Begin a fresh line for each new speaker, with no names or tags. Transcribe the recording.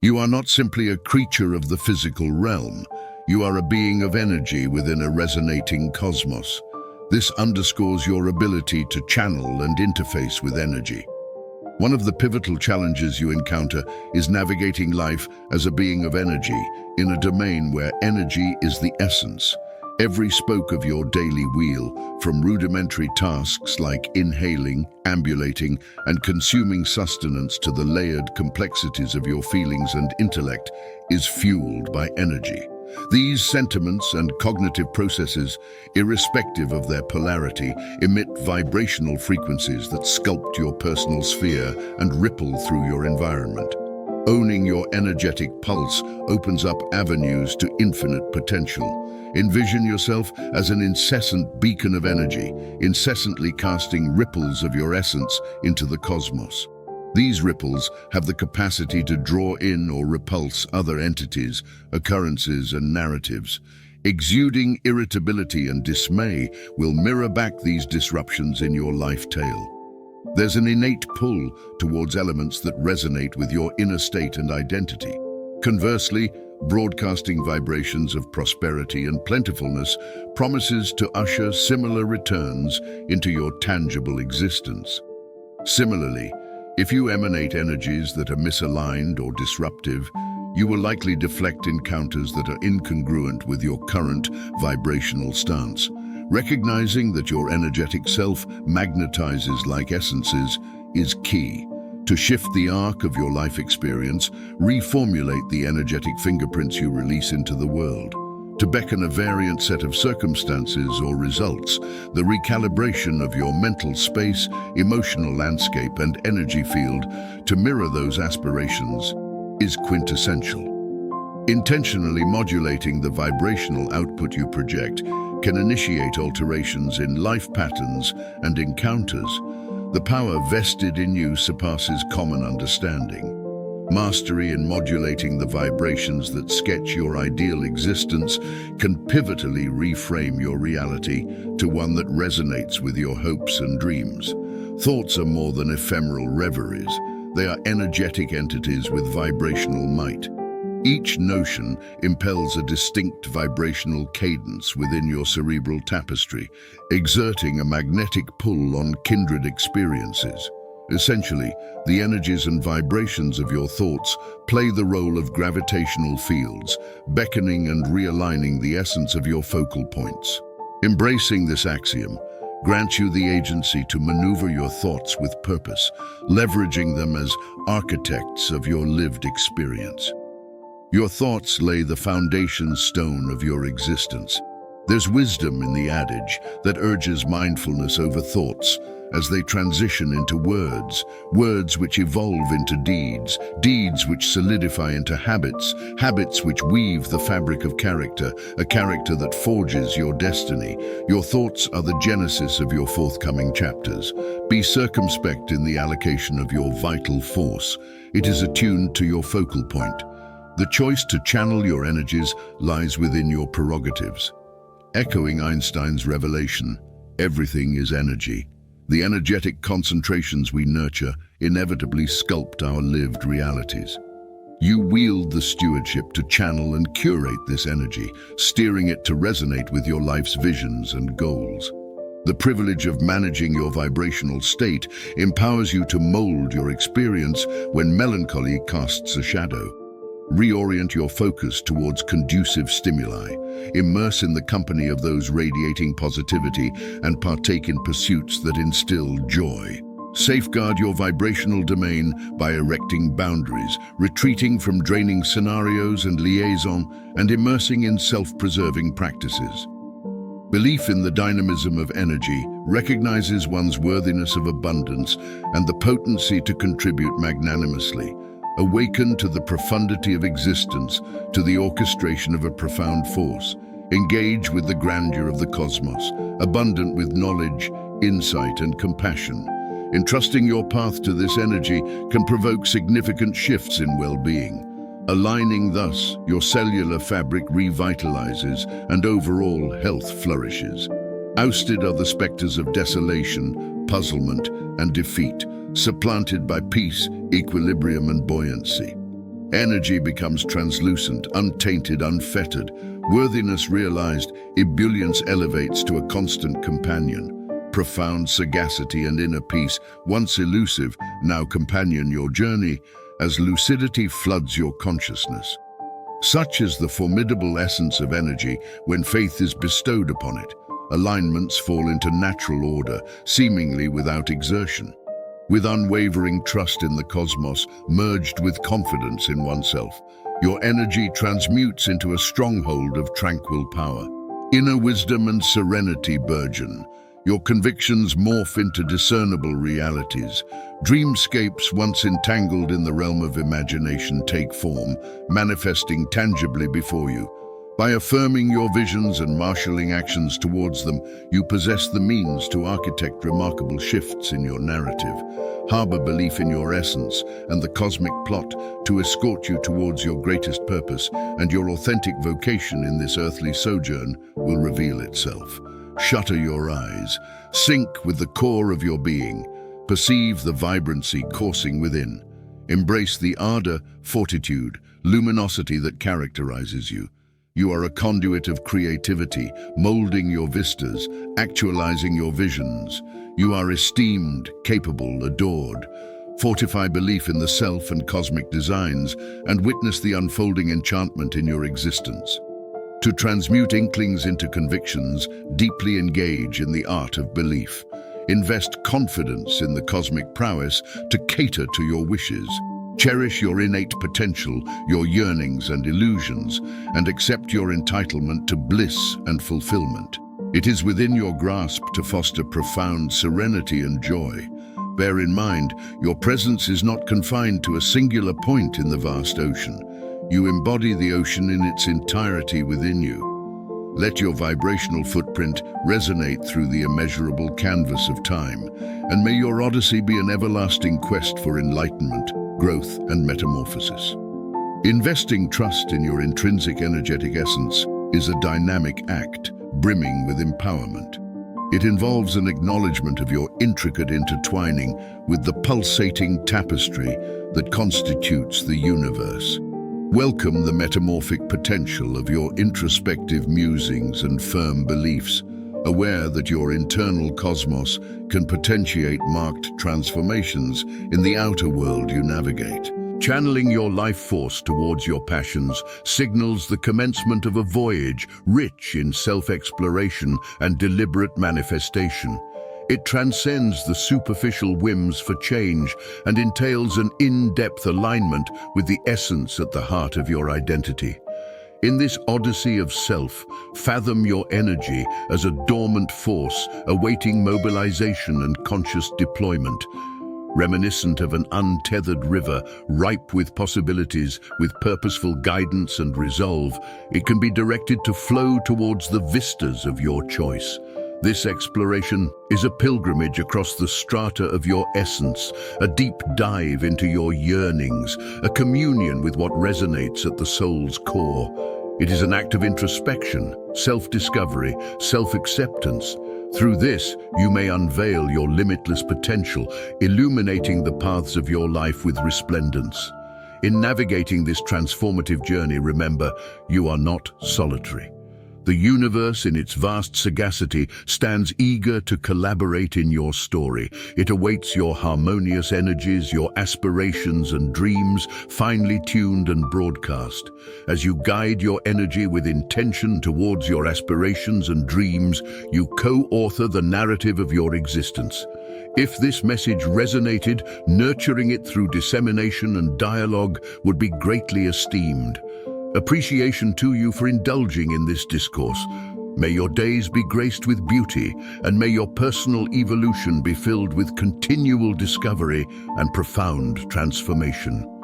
You are not simply a creature of the physical realm. You are a being of energy within a resonating cosmos. This underscores your ability to channel and interface with energy. One of the pivotal challenges you encounter is navigating life as a being of energy in a domain where energy is the essence. Every spoke of your daily wheel, from rudimentary tasks like inhaling, ambulating, and consuming sustenance to the layered complexities of your feelings and intellect, is fueled by energy. These sentiments and cognitive processes, irrespective of their polarity, emit vibrational frequencies that sculpt your personal sphere and ripple through your environment. Owning your energetic pulse opens up avenues to infinite potential. Envision yourself as an incessant beacon of energy, incessantly casting ripples of your essence into the cosmos. These ripples have the capacity to draw in or repulse other entities, occurrences, and narratives. Exuding irritability and dismay will mirror back these disruptions in your life tale. There's an innate pull towards elements that resonate with your inner state and identity. Conversely, broadcasting vibrations of prosperity and plentifulness promises to usher similar returns into your tangible existence. Similarly, if you emanate energies that are misaligned or disruptive, you will likely deflect encounters that are incongruent with your current vibrational stance. Recognizing that your energetic self magnetizes like essences is key. To shift the arc of your life experience, reformulate the energetic fingerprints you release into the world. To beckon a variant set of circumstances or results, the recalibration of your mental space, emotional landscape, and energy field to mirror those aspirations is quintessential. Intentionally modulating the vibrational output you project can initiate alterations in life patterns and encounters. The power vested in you surpasses common understanding. Mastery in modulating the vibrations that sketch your ideal existence can pivotally reframe your reality to one that resonates with your hopes and dreams. Thoughts are more than ephemeral reveries. They are energetic entities with vibrational might. Each notion impels a distinct vibrational cadence within your cerebral tapestry, exerting a magnetic pull on kindred experiences. Essentially, the energies and vibrations of your thoughts play the role of gravitational fields, beckoning and realigning the essence of your focal points. Embracing this axiom grants you the agency to maneuver your thoughts with purpose, leveraging them as architects of your lived experience. Your thoughts lay the foundation stone of your existence. There's wisdom in the adage that urges mindfulness over thoughts as they transition into words, words which evolve into deeds, deeds which solidify into habits, habits which weave the fabric of character, a character that forges your destiny. Your thoughts are the genesis of your forthcoming chapters. Be circumspect in the allocation of your vital force. It is attuned to your focal point. The choice to channel your energies lies within your prerogatives. Echoing Einstein's revelation, everything is energy. The energetic concentrations we nurture inevitably sculpt our lived realities. You wield the stewardship to channel and curate this energy, steering it to resonate with your life's visions and goals. The privilege of managing your vibrational state empowers you to mold your experience when melancholy casts a shadow. Reorient your focus towards conducive stimuli, immerse in the company of those radiating positivity, and partake in pursuits that instill joy. Safeguard your vibrational domain by erecting boundaries, retreating from draining scenarios and liaison, and immersing in self-preserving practices. Belief in the dynamism of energy recognizes one's worthiness of abundance and the potency to contribute magnanimously. Awaken to the profundity of existence, to the orchestration of a profound force. Engage with the grandeur of the cosmos, abundant with knowledge, insight, and compassion. Entrusting your path to this energy can provoke significant shifts in well-being. Aligning thus, your cellular fabric revitalizes and overall health flourishes. Ousted are the specters of desolation, puzzlement, and defeat, supplanted by peace, equilibrium, and buoyancy. Energy becomes translucent, untainted, unfettered. Worthiness realized, ebullience elevates to a constant companion. Profound sagacity and inner peace, once elusive, now companion your journey as lucidity floods your consciousness. Such is the formidable essence of energy when faith is bestowed upon it. Alignments fall into natural order, seemingly without exertion. With unwavering trust in the cosmos, merged with confidence in oneself, your energy transmutes into a stronghold of tranquil power. Inner wisdom and serenity burgeon. Your convictions morph into discernible realities. Dreamscapes once entangled in the realm of imagination take form, manifesting tangibly before you. By affirming your visions and marshalling actions towards them, you possess the means to architect remarkable shifts in your narrative. Harbor belief in your essence and the cosmic plot to escort you towards your greatest purpose, and your authentic vocation in this earthly sojourn will reveal itself. Shutter your eyes, sink with the core of your being, perceive the vibrancy coursing within. Embrace the ardor, fortitude, luminosity that characterizes you. You are a conduit of creativity, molding your vistas, actualizing your visions. You are esteemed, capable, adored. Fortify belief in the self and cosmic designs, and witness the unfolding enchantment in your existence. To transmute inklings into convictions, deeply engage in the art of belief. Invest confidence in the cosmic prowess to cater to your wishes. Cherish your innate potential, your yearnings and illusions, and accept your entitlement to bliss and fulfillment. It is within your grasp to foster profound serenity and joy. Bear in mind, your presence is not confined to a singular point in the vast ocean. You embody the ocean in its entirety within you. Let your vibrational footprint resonate through the immeasurable canvas of time, and may your odyssey be an everlasting quest for enlightenment, growth, and metamorphosis. Investing trust in your intrinsic energetic essence is a dynamic act brimming with empowerment. It involves an acknowledgement of your intricate intertwining with the pulsating tapestry that constitutes the universe. Welcome the metamorphic potential of your introspective musings and firm beliefs, aware that your internal cosmos can potentiate marked transformations in the outer world you navigate. Channeling your life force towards your passions signals the commencement of a voyage rich in self-exploration and deliberate manifestation. It transcends the superficial whims for change and entails an in-depth alignment with the essence at the heart of your identity. In this odyssey of self, fathom your energy as a dormant force awaiting mobilization and conscious deployment. Reminiscent of an untethered river, ripe with possibilities, with purposeful guidance and resolve, it can be directed to flow towards the vistas of your choice. This exploration is a pilgrimage across the strata of your essence, a deep dive into your yearnings, a communion with what resonates at the soul's core. It is an act of introspection, self-discovery, self-acceptance. Through this, you may unveil your limitless potential, illuminating the paths of your life with resplendence. In navigating this transformative journey, remember, you are not solitary. The universe, in its vast sagacity, stands eager to collaborate in your story. It awaits your harmonious energies, your aspirations and dreams, finely tuned and broadcast. As you guide your energy with intention towards your aspirations and dreams, you co-author the narrative of your existence. If this message resonated, nurturing it through dissemination and dialogue would be greatly esteemed. Appreciation to you for indulging in this discourse. May your days be graced with beauty, and may your personal evolution be filled with continual discovery and profound transformation.